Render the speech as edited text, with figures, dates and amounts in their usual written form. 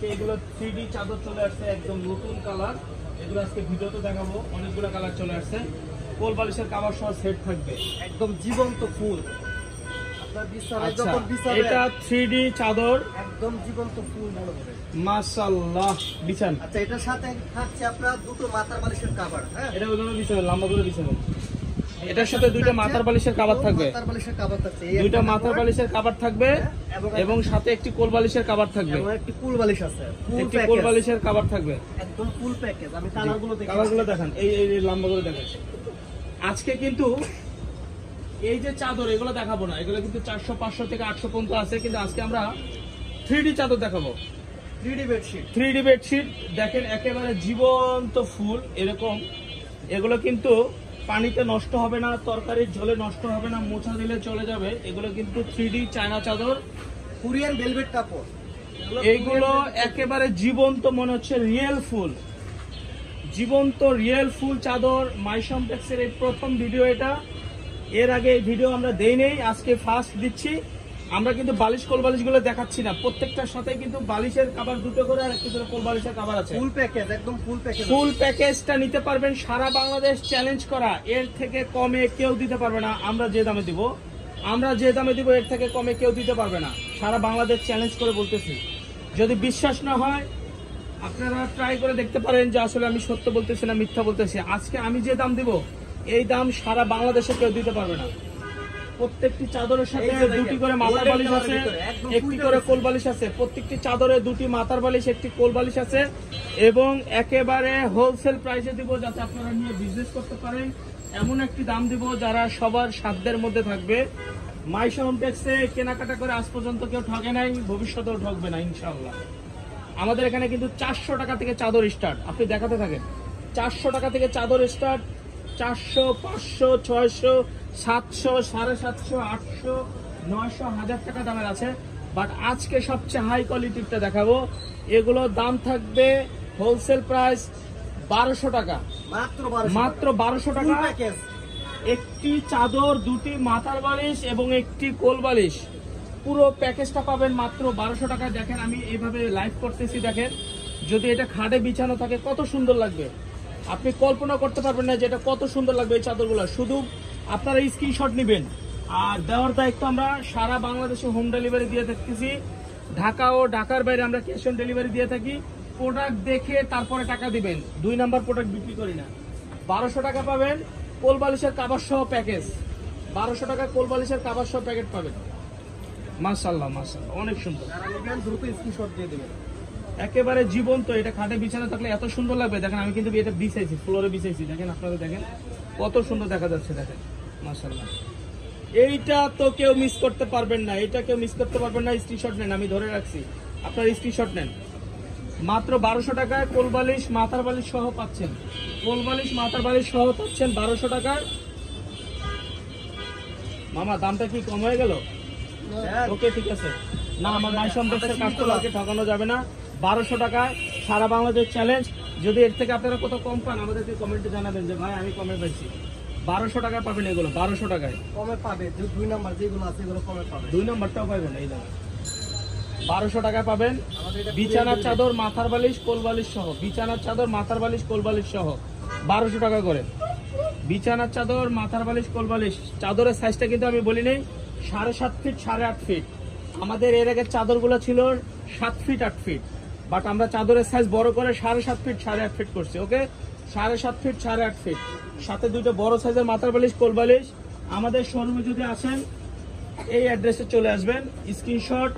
আজকে এগুলো 3D চাদর চলে আসছে, একদম নতুন কালার। এগুলো আজকে ভিডিওতে দেখাবো, অনেকগুলো কালার চলে আসছে। কোল বালিশের কভার সহ সেট থাকবে, একদম জীবন্ত ফুল। আপনার বিছানায় যখন বিছাবেন, এটা 3D চাদর, একদম জীবন্ত ফুল মনে হবে। মাশাআল্লাহ। বিছান, আচ্ছা, এটার সাথে থাকছে আপনার দুটো মাথার বালিশের কভার। হ্যাঁ, এটা ওইভাবে বিছানা লম্বা করে বিছানা। এটার সাথে দুইটা মাথার বালিশের কভার থাকবে, মাথার বালিশের কভার থাকছে, দুইটা মাথার বালিশের কভার থাকবে এবং সাথে একটি কোল বালিশের কভার থাকবে, এবং একটি কুল বালিশ আছে। একটি কোল বালিশের কভার থাকবে, একদম ফুল প্যাকেজ। আমি কালারগুলো দেখি, কালারগুলো দেখান। এই লম্বা করে দেখান। আজকে কিন্তু এই যে চাদর, এগুলো দেখাবো না, এগুলো কিন্তু 400 500 থেকে 800 পর্যন্ত আছে, কিন্তু আজকে আমরা 3D চাদর দেখাবো। 3D bedsheet. 3D বেডশিট দেখেন, একেবারে জীবন্ত ফুল এরকম। এগুলো কিন্তু পানিতে নষ্ট হবে না, তরকারির ঝোলে নষ্ট হবে না, মোছা দিলে চলে যাবে। এগুলো কিন্তু 3D চায়না চাদর, কোরিয়ান ভেলভেট কাপড়। এইগুলো একেবারে জীবন্ত, মনে হচ্ছে রিয়েল ফুল, জীবন্ত রিয়েল ফুল চাদর। মাইশমটেক্সের এই প্রথম ভিডিও এটা। এর আগে এই ভিডিও আমরা দেই নেই, আজকে ফার্স্ট দিচ্ছি। আমরা কিন্তু বালিশ কোল বালিশ গুলো দেখাচ্ছি না, প্রত্যেকটার সাথে কিন্তু বালিশের কভার দুটো করে আর একটি করে কোল বালিশের কভার আছে। ফুল প্যাকেজ, একদম ফুল প্যাকেজ। ফুল প্যাকেজটা নিতে পারবেন, সারা বাংলাদেশ চ্যালেঞ্জ করা। এর থেকে কমে কেউ দিতে পারবে না। আমরা যে দামে দিব, এর থেকে কমে কেউ দিতে পারবে না। সারা বাংলাদেশ চ্যালেঞ্জ করে বলতেছি। যদি বিশ্বাস না হয় আপনারা ট্রাই করে দেখতে পারেন যে আসলে আমি সত্য বলতেছি না মিথ্যা বলতেছি। আজকে আমি যে দাম দিব, এই দাম সারা বাংলাদেশে কেউ দিতে পারবে না। প্রত্যেকটি চাদরের সাথে দুটি করে মাথার বালিশ আছে, একটি করে কোল বালিশ আছে। প্রত্যেকটি চাদরে দুটি মাথার বালিশ, একটি কোল বালিশ আছে এবং একেবারে হোলসেল প্রাইসে দিব, যাতে আপনারা নিয়ে বিজনেস করতে পারেন। এমন একটি দাম দিব যারা সবার সাধ্যের মধ্যে থাকবে। মাইশমটেক্সে কেনাকাটা করে আজ পর্যন্ত কেউ ঠকে নাই, ভবিষ্যতেও ঠকবে না ইনশাআল্লাহ। আমাদের এখানে কিন্তু 400 টাকা থেকে চাদর স্টার্ট। আপনি দেখাতে থাকেন, 400 টাকা থেকে চাদর স্টার্ট। 400, 500, 600, 700, 750, 800, 900, 1000 টাকা দামের আছে। বাট আজকে সবচেয়ে হাই কোয়ালিটিরটা দেখাবো। এগুলোর দাম থাকবে হোলসেল প্রাইস 1200 টাকা, মাত্র 1200 টাকা। একটি চাদর, দুটি মাথার বালিশ এবং একটি কোল বালিশ, পুরো প্যাকেজটা পাবেন মাত্র 1200 টাকা। দেখেন আমি এইভাবে লাইভ করতেছি, দেখেন যদি এটা খাটে বিছানো থাকে কত সুন্দর লাগবে। আপনি কল্পনা করতে পারবেন না যে এটা কত সুন্দর লাগবে এই চাদরগুলো। শুধু আপনারা স্ক্রিনশট নেবেন, আর দেওয়ার দায়িত্ব আমরা সারা বাংলাদেশে হোম ডেলিভারি দিয়ে থাকতেছি। ঢাকা ও ঢাকার বাইরে আমরা ক্যাশ অন ডেলিভারি দিয়ে থাকি। প্রোডাক্ট দেখে তারপরে টাকা দিবেন, 2 নাম্বার প্রোডাক্ট বিক্রি করি না। 1200 টাকা পাবেন কোল বালিশের কভার সহ প্যাকেজ। 1200 টাকা কোল বালিশের কভার সহ প্যাকেট পাবেন। মাশাআল্লাহ, মাশাআল্লাহ, অনেক সুন্দর। দ্রুত স্ক্রিনশট দিয়ে দেবেন। একেবারে জীবন্ত, এটা খাটে বিছানা থাকলে এত সুন্দর লাগবে। দেখেন আমি কিন্তু এটা বিছাইছি, ফ্লোরে বিছাইছি। দেখেন আপনারা দেখেন কত সুন্দর দেখা যাচ্ছে, দেখেন মাশাআল্লাহ। এইটা তো কেউ মিস করতে পারবেন না, এটা কেউ মিস করতে পারবেন না। স্ক্রিনশট নেন, আমি ধরে রাখছি, আপনার স্ক্রিনশট নেন। মাত্র 1200 টাকায় কোল বালিশ মাথার বালিশ সহ পাচ্ছেন। কোল বালিশ মাথার বালিশ সহ পাচ্ছেন 1200 টাকায়। মামা দামটা কি কম হয়ে গেল? ওকে, ঠিক আছে। না, আমার মাইশমটেক্সের কাস্টমারকে ঠকানো যাবে না। 1200 টাকায় সারা বাংলাদেশ চ্যালেঞ্জ। যদি এর থেকে আপনারা কোথাও কম পান আমাদেরকে কমেন্টে জানাবেন যে ভাই আমি কমে পাইছি। 1200 টাকায় পাবেন এগুলো, 1200 টাকায় কমে পাবে। 2 নাম্বার যেগুলো আছে এগুলো কমে পাবে। 2 নাম্বারটাও পাবেন এই দাম 1200 টাকায় পাবেন। বিছানার চাদর মাথার বালিশ কোল বালিশ সহ, বিছানার চাদর মাথার বালিশ কোল বালিশ সহ 1200 টাকা করে। বিছানার চাদর মাথার বালিশ কোল বালিশ। চাদরের সাইজটা কিন্তু আমি বলি নেই, 7.5 ফিট 8.5 ফিট। আমাদের এর আগের চাদরগুলো ছিল 7 ফিট 8 ফিট, বাট আমরা চাদরের সাইজ বড় করে 7.5 ফিট 8.5 ফিট করছি। ওকে, 7.5 ফিট 8.5 ফিট, সাথে দুটো বড় সাইজের মাথার বালিশ কোল বালিশ। আমাদের শোরুমে যদি আসেন এই অ্যাড্রেসে চলে আসবেন, স্ক্রিনশট